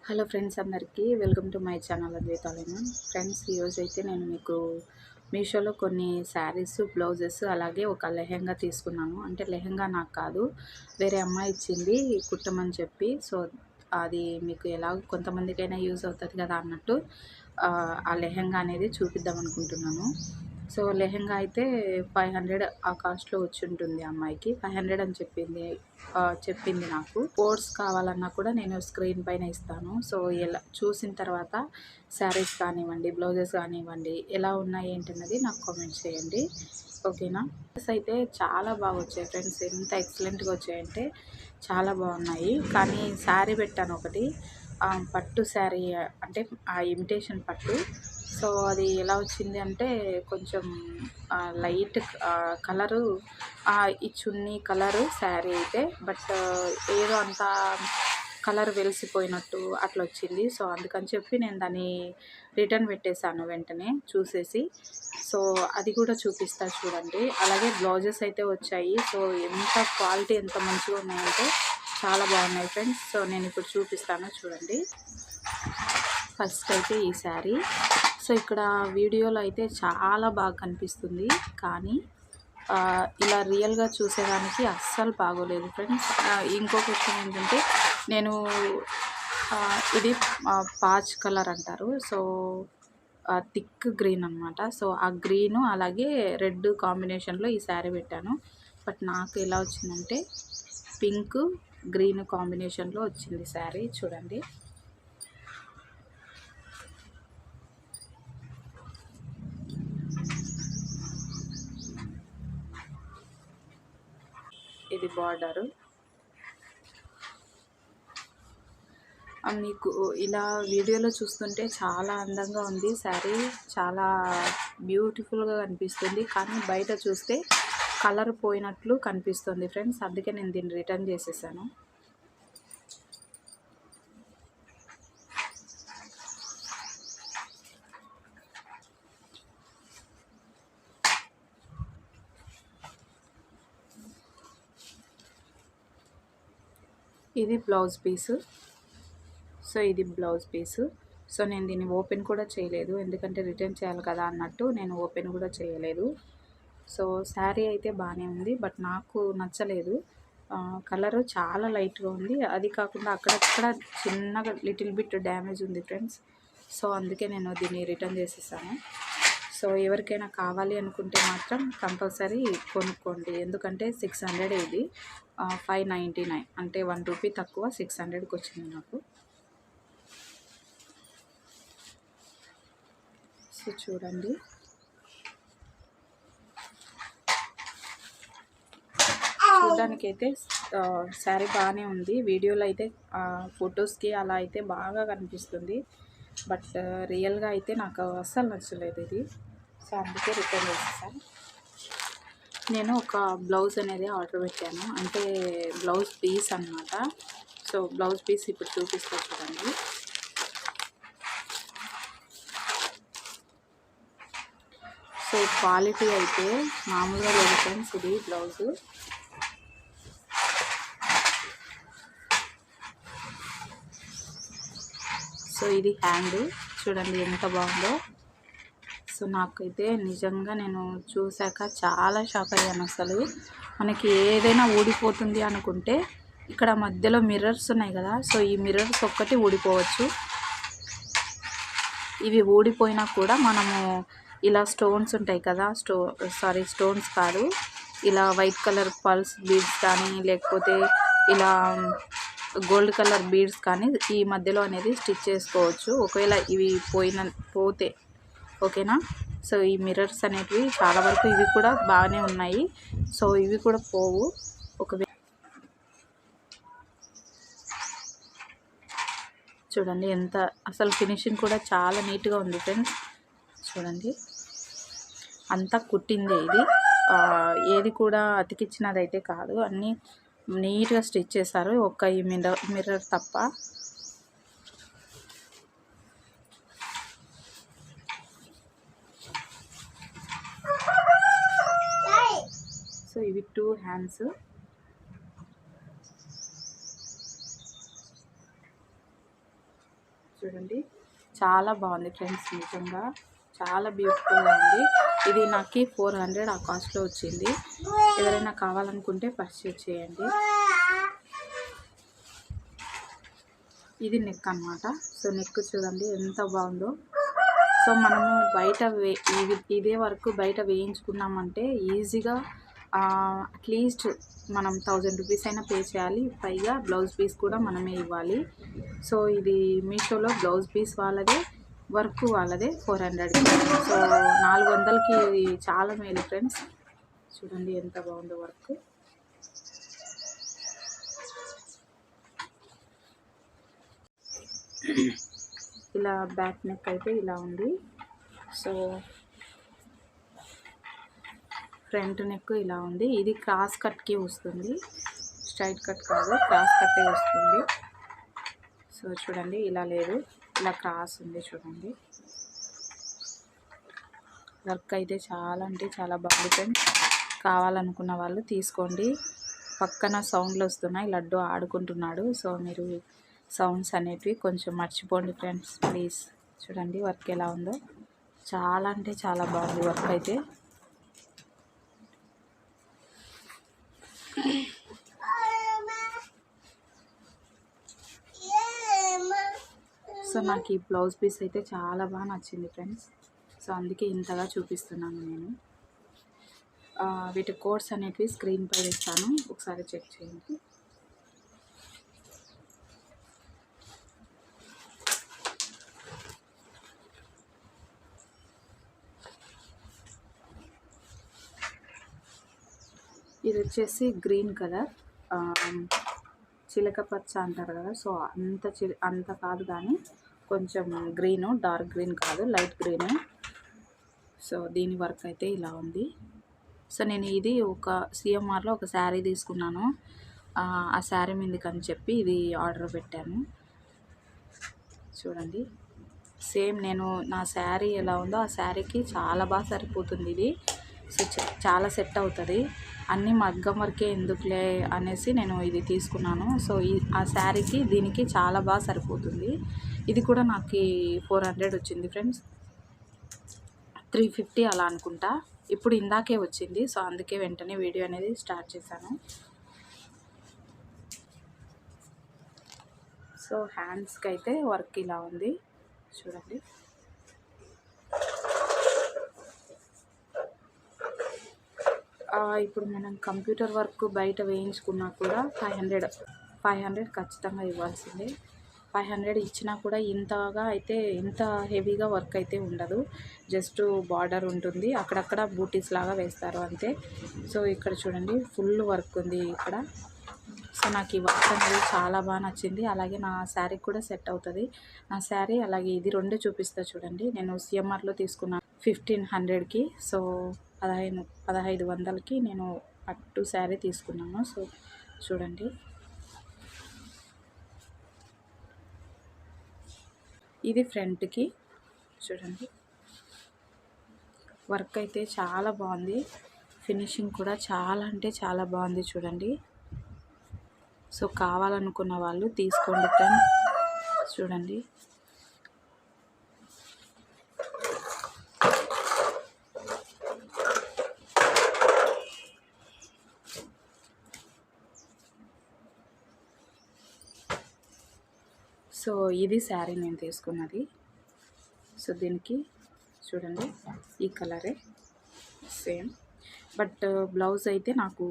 Hello friends, అందరికీ welcome to my channel Advaitalayam. Friends, ఈరోజు అయితే నేను మీకు మీషోలో కొన్ని శారీస్, బ్లౌజెస్, అలాగే ఒక లెహెంగా తీసుకున్నాను. అంటే లెహెంగా నాకు కాదు, వేరే అమ్మాయి ఇచ్చింది కుట్టమని చెప్పి. సో అది మీకు ఎలా కొంతమందికైనా యూజ్ అవుతుంది కదా అన్నట్టు ఆ లెహెంగా అనేది చూపిద్దాం అనుకుంటున్నాను. సో లెహెంగా అయితే 500 ఆ కాస్ట్లో వచ్చి ఉంటుంది. అమ్మాయికి 500 అని చెప్పింది నాకు. కోడ్స్ కావాలన్నా కూడా నేను స్క్రీన్ పైన ఇస్తాను. సో ఎలా చూసిన తర్వాత శారీస్ కానివ్వండి, బ్లౌజెస్ కానివ్వండి, ఎలా ఉన్నాయి ఏంటన్నది నాకు కామెంట్ చేయండి. ఓకేనా? అయితే చాలా బాగా వచ్చాయి ఫ్రెండ్స్. ఎంత ఎక్సలెంట్గా వచ్చాయంటే చాలా బాగున్నాయి. కానీ శారీ పెట్టాను ఒకటి, పట్టు శారీ, అంటే ఆ ఇమిటేషన్ పట్టు. సో అది ఎలా వచ్చింది అంటే కొంచెం లైట్ కలరు, ఈ చున్నీ కలరు శారీ అయితే, బట్ ఏదో అంత కలర్ వెలిసిపోయినట్టు అట్లా వచ్చింది. సో అందుకని చెప్పి నేను దాన్ని రిటర్న్ పెట్టేశాను వెంటనే చూసేసి. సో అది కూడా చూపిస్తా చూడండి. అలాగే బ్లౌజెస్ అయితే వచ్చాయి. సో ఎంత క్వాలిటీ ఎంత మంచిగా ఉన్నాయంటే చాలా బాగున్నాయి ఫ్రెండ్స్. సో నేను ఇప్పుడు చూపిస్తాను చూడండి. ఫస్ట్ అయితే ఈ శారీ. సో ఇక్కడ వీడియోలో అయితే చాలా బాగా కనిపిస్తుంది, కానీ ఇలా రియల్గా చూసేదానికి అస్సలు బాగోలేదు ఫ్రెండ్స్. ఇంకొక విషయం ఏంటంటే, నేను ఇది పాచ్ కలర్ అంటారు. సో థిక్ గ్రీన్ అనమాట. సో ఆ గ్రీను అలాగే రెడ్ కాంబినేషన్లో ఈ శారీ పెట్టాను. బట్ నాకు ఎలా వచ్చిందంటే పింక్ గ్రీన్ కాంబినేషన్లో వచ్చింది శారీ. చూడండి, ఇది బార్డరు. మీకు ఇలా వీడియోలో చూస్తుంటే చాలా అందంగా ఉంది శారీ, చాలా బ్యూటిఫుల్గా కనిపిస్తుంది. కానీ బయట చూస్తే కలర్ పోయినట్లు కనిపిస్తుంది ఫ్రెండ్స్. అందుకే నేను దీన్ని రిటర్న్ చేసేసాను. ఇది బ్లౌజ్ పీసు. సో ఇది బ్లౌజ్ పీసు. సో నేను దీన్ని ఓపెన్ కూడా చేయలేదు, ఎందుకంటే రిటర్న్ చేయాలి కదా అన్నట్టు నేను ఓపెన్ కూడా చేయలేదు. సో శారీ అయితే బాగానే ఉంది, బట్ నాకు నచ్చలేదు. కలరు చాలా లైట్గా ఉంది. అది కాకుండా అక్కడక్కడ చిన్నగా లిటిల్ బిట్ డ్యామేజ్ ఉంది ఫ్రెండ్స్. సో అందుకే నేను దీన్ని రిటర్న్ చేసేసాను. సో ఎవరికైనా కావాలి అనుకుంటే మాత్రం కంపల్సరీ కొనుక్కోండి, ఎందుకంటే 600 ఇది, 599 అంటే 1 రూపీ తక్కువ 600కి వచ్చింది నాకు. సో చూడండి, చూడడానికైతే శారీ బాగానే ఉంది. వీడియోలో అయితే ఫొటోస్కి అలా అయితే బాగా కనిపిస్తుంది, బట్ రియల్గా అయితే నాకు అస్సలు నచ్చలేదు ఇది. సో అందుకే రిటర్న్ చేసేసాను. నేను ఒక బ్లౌజ్ అనేది ఆర్డర్ పెట్టాను, అంటే బ్లౌజ్ పీస్ అన్నమాట. సో బ్లౌజ్ పీస్ ఇప్పుడు చూపిస్తా చూడండి. సో క్వాలిటీ అయితే మామూలుగా లేదు ఫ్రెండ్స్. ఇది బ్లౌజు. సో ఇది హ్యాండ్ చూడండి ఎంత బాగుందో. సో నాకైతే నిజంగా నేను చూశాక చాలా షాక్ అయ్యాను. అసలు మనకి ఏదైనా ఊడిపోతుంది అనుకుంటే ఇక్కడ మధ్యలో మిర్రర్స్ ఉన్నాయి కదా, సో ఈ మిర్రర్స్ ఒక్కటి ఊడిపోవచ్చు. ఇవి ఊడిపోయినా కూడా మనము ఇలా స్టోన్స్ ఉంటాయి కదా, స్టోన్స్ కాదు, ఇలా వైట్ కలర్ పల్స్ బీడ్స్ కానీ, లేకపోతే ఇలా గోల్డ్ కలర్ బీడ్స్ కానీ ఈ మధ్యలో అనేది స్టిచ్ చేసుకోవచ్చు, ఒకవేళ ఇవి పోతే. ఓకేనా? సో ఈ మిర్రర్స్ అనేటివి చాలా వరకు ఇవి కూడా బాగానే ఉన్నాయి. సో ఇవి కూడా పోవు. ఒకవేళ చూడండి ఎంత, అసలు ఫినిషింగ్ కూడా చాలా నీట్గా ఉంది ఫ్రెండ్స్. చూడండి, అంతా కుట్టిందే ఇది, ఏది కూడా అతికిచ్చినదైతే కాదు, అన్నీ నీట్గా స్టిచ్ చేశారు, ఒక్క ఈ మిర్రర్ తప్ప. సో ఇవి 2 హ్యాండ్స్. చూడండి చాలా బాగుంది ఫ్రెండ్స్, నిజంగా చాలా బ్యూటిఫుల్గా ఉంది. ఇది నాకు 400 ఆ కాస్ట్లో వచ్చింది. ఎవరైనా కావాలనుకుంటే పర్చేజ్ చేయండి. ఇది నెక్ అన్నమాట. సో నెక్ చూడండి ఎంత బాగుందో. సో మనము బయట ఇదే వరకు బయట వేయించుకున్నామంటే ఈజీగా అట్లీస్ట్ మనం 1000 రూపీస్ అయినా పే చేయాలి. పైగా బ్లౌజ్ పీస్ కూడా మనమే ఇవ్వాలి. సో ఇది మీషోలో బ్లౌజ్ పీస్ వాళ్ళదే, వర్క్ వాళ్ళదే 400. సో 400కి ఇది చాలా మేలు ఫ్రెండ్స్. చూడండి ఎంత బాగుందో వర్క్. ఇలా బ్యాక్ నెక్ అయితే ఇలా ఉంది. సో ఫ్రంట్ నెక్ ఇలా ఉంది. ఇది క్రాస్ కట్కి వస్తుంది, స్ట్రైట్ కట్ కాదు, క్రాస్ కట్టే వస్తుంది. సో చూడండి ఇలా లేదు, ఇలా క్రాస్ ఉంది. చూడండి వర్క్ అయితే చాలా అంటే చాలా బాగుంది ఫ్రెండ్స్. కావాలనుకున్న వాళ్ళు తీసుకోండి. పక్కన సౌండ్లు వస్తున్నాయి, లడ్డు ఆడుకుంటున్నాడు. సో మీరు సౌండ్స్ అనేటివి కొంచెం మర్చిపోండి ఫ్రెండ్స్ ప్లీజ్. చూడండి వర్క్ ఎలా ఉందో, చాలా అంటే చాలా బాగుంది వర్క్ అయితే. సో నాకు ఈ బ్లౌజ్ పీస్ అయితే చాలా బాగా నచ్చింది ఫ్రెండ్స్. సో అందుకే ఇంతగా చూపిస్తున్నాను నేను. వీటి కోడ్స్ అనేటివి స్క్రీన్ పై ఇస్తాను, ఒకసారి చెక్ చేయండి. ఇది వచ్చేసి గ్రీన్ కలర్, చిలక పచ్చ అంటారు కదా. సో అంత కాదు కానీ కొంచెం గ్రీను, డార్క్ గ్రీన్ కాదు, లైట్ గ్రీనే. సో దీని వర్క్ అయితే ఇలా ఉంది. సో నేను ఇది ఒక సిఎంఆర్లో ఒక శారీ తీసుకున్నాను. ఆ శారీ మీదకని చెప్పి ఇది ఆర్డర్ పెట్టాను. చూడండి సేమ్ నేను నా శారీ ఎలా ఉందో ఆ శారీకి చాలా బాగా సరిపోతుంది ఇది. సో చాలా సెట్ అవుతుంది. అన్నీ మగ్గం వర్కే ఎందుకులే అనేసి నేను ఇది తీసుకున్నాను. సో ఆ శారీకి దీనికి చాలా బాగా సరిపోతుంది. ఇది కూడా నాకు 400 వచ్చింది ఫ్రెండ్స్, 350 అలా అనుకుంటా. ఇప్పుడు ఇందాకే వచ్చింది. సో అందుకే వెంటనే వీడియో అనేది స్టార్ట్ చేశాను. సో హ్యాండ్స్కి అయితే వర్క్ ఇలా ఉంది చూడండి. ఇప్పుడు మనం కంప్యూటర్ వర్క్ బయట వేయించుకున్నా కూడా 500 ఖచ్చితంగా ఇవ్వాల్సిందే. 500 ఇచ్చినా కూడా ఇంతగా అయితే ఇంత హెవీగా వర్క్ అయితే ఉండదు. జస్ట్ బార్డర్ ఉంటుంది, అక్కడక్కడ బూటీస్ లాగా వేస్తారు అంతే. సో ఇక్కడ చూడండి ఫుల్ వర్క్ ఉంది ఇక్కడ. సో నాకు ఈ వర్క్ అనేది చాలా బాగా నచ్చింది. అలాగే నా శారీ కూడా సెట్ అవుతుంది. నా శారీ అలాగే ఇది రెండు చూపిస్తా చూడండి. నేను సిఎంఆర్లో తీసుకున్నాను 1500కి. సో 1500కి నేను పట్టు శారీ తీసుకున్నాను. సో చూడండి ఇది ఫ్రంట్కి చూడండి వర్క్ అయితే చాలా బాగుంది. ఫినిషింగ్ కూడా చాలా అంటే చాలా బాగుంది చూడండి. సో కావాలనుకున్న వాళ్ళు తీసుకోండి ఫ్రెండ్స్. చూడండి సో ఇది శారీ నేను తీసుకున్నది. సో దీనికి చూడండి ఈ కలరే సేమ్, బట్ బ్లౌజ్ అయితే నాకు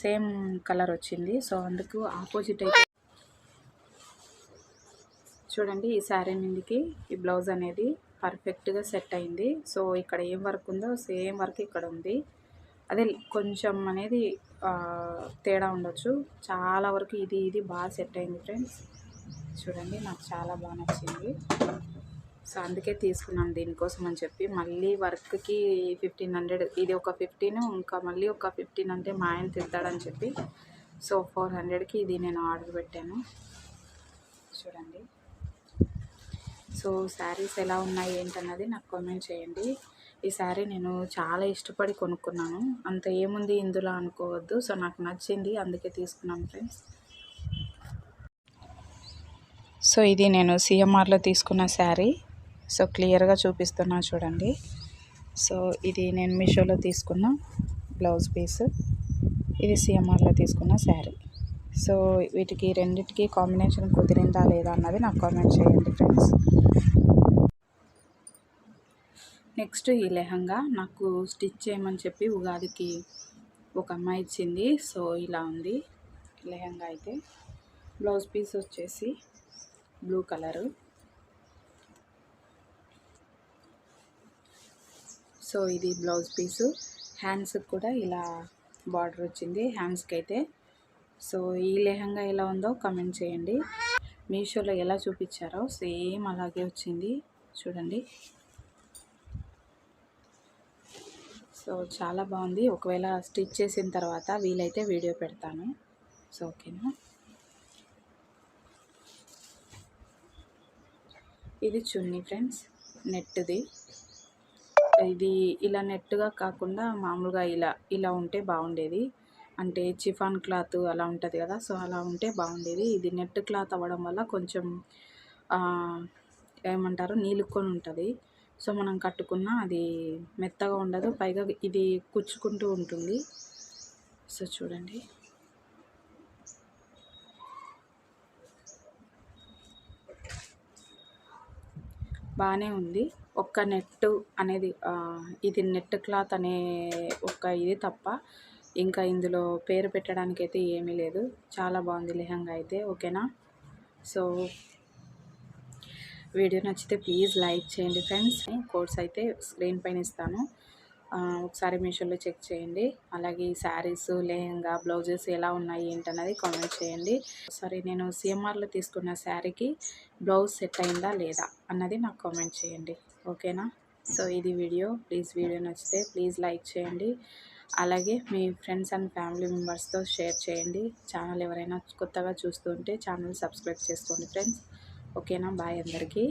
సేమ్ కలర్ వచ్చింది. సో అందుకు ఆపోజిట్ అయితే చూడండి ఈ శారీ మీదకి ఈ బ్లౌజ్ అనేది పర్ఫెక్ట్గా సెట్ అయింది. సో ఇక్కడ ఏం వర్క్ ఉందో సేమ్ వర్క్ ఇక్కడ ఉంది. అదే కొంచెం అనేది తేడా ఉండొచ్చు, చాలా వరకు ఇది బాగా సెట్ అయింది ఫ్రెండ్స్. చూడండి నాకు చాలా బాగా నచ్చింది. సో అందుకే తీసుకున్నాను దీనికోసం అని చెప్పి. మళ్ళీ వర్క్కి 1500, ఇది ఒక 15, ఇంకా మళ్ళీ ఒక 15 అంటే మా ఆయన తిడతాడని చెప్పి సో 400కి ఇది నేను ఆర్డర్ పెట్టాను. చూడండి సో శారీస్ ఎలా ఉన్నాయి ఏంటన్నది నాకు కామెంట్ చేయండి. ఈ శారీ నేను చాలా ఇష్టపడి కొనుక్కున్నాను, అంత ఏముంది ఇందులో అనుకోవద్దు. సో నాకు నచ్చింది అందుకే తీసుకున్నాను ఫ్రెండ్స్. సో ఇది నేను సిఎంఆర్లో తీసుకున్న శారీ. సో క్లియర్గా చూపిస్తున్నా చూడండి. సో ఇది నేను మీషోలో తీసుకున్న బ్లౌజ్ పీస్, ఇది సిఎంఆర్లో తీసుకున్న శారీ. సో వీటికి రెండింటికి కాంబినేషన్ కుదిరిందా లేదా అన్నది నాకు కామెంట్ చేయండి ఫ్రెండ్స్. నెక్స్ట్ ఈ లెహంగా నాకు స్టిచ్ చేయమని చెప్పి ఉగాదికి ఒక అమ్మాయి ఇచ్చింది. సో ఇలా ఉంది లెహంగా అయితే. బ్లౌజ్ పీస్ వచ్చేసి బ్లూ కలరు. సో ఇది బ్లౌజ్ పీసు. హ్యాండ్స్కి కూడా ఇలా బార్డర్ వచ్చింది హ్యాండ్స్కి అయితే. సో ఈ లెహంగా ఎలా ఉందో కమెంట్ చేయండి. మీషోలో ఎలా చూపించారో సేమ్ అలాగే వచ్చింది చూడండి. సో చాలా బాగుంది. ఒకవేళ స్టిచ్ చేసిన తర్వాత వీలైతే వీడియో పెడతాను. సో ఓకేనా. ఇది చున్నీ ఫ్రెండ్స్, నెట్ది. ఇది ఇలా నెట్గా కాకుండా మామూలుగా ఇలా ఉంటే బాగుండేది. అంటే చిఫాన్ క్లాత్ అలా ఉంటుంది కదా, సో అలా ఉంటే బాగుండేది. ఇది నెట్ క్లాత్ అవ్వడం వల్ల కొంచెం ఏమంటారు నీలుక్కొని ఉంటుంది. సో మనం కట్టుకున్న అది మెత్తగా ఉండదు, పైగా ఇది కుచ్చుకుంటూ ఉంటుంది. సో చూడండి. బాగానే ఉంది. ఒక్క నెట్ అనేది ఇది నెట్ క్లాత్ అనే ఒక్క ఇది తప్ప ఇంకా ఇందులో పేరు పెట్టడానికి అయితే ఏమీ లేదు. చాలా బాగుంది లెహంగా అయితే. ఓకేనా. సో వీడియో నచ్చితే ప్లీజ్ లైక్ చేయండి ఫ్రెండ్స్. కోడ్స్ అయితే స్క్రీన్ పైన ఇస్తాను, ఒకసారి మీషోలో చెక్ చేయండి. అలాగే ఈ శారీస్, లెహంగా, బ్లౌజెస్ ఎలా ఉన్నాయి ఏంటన్నది కామెంట్ చేయండి. సరే నేను సిఎంఆర్లో తీసుకున్న శారీకి బ్లౌజ్ సెట్ అయిందా లేదా అన్నది నాకు కామెంట్ చేయండి. ఓకేనా. సో ఇది వీడియో. వీడియో నచ్చితే ప్లీజ్ లైక్ చేయండి. అలాగే మీ ఫ్రెండ్స్ అండ్ ఫ్యామిలీ మెంబర్స్తో షేర్ చేయండి. ఛానల్ ఎవరైనా కొత్తగా చూస్తుంటే ఛానల్ సబ్స్క్రైబ్ చేసుకోండి ఫ్రెండ్స్. ఓకేనా. బాయ్ అందరికీ.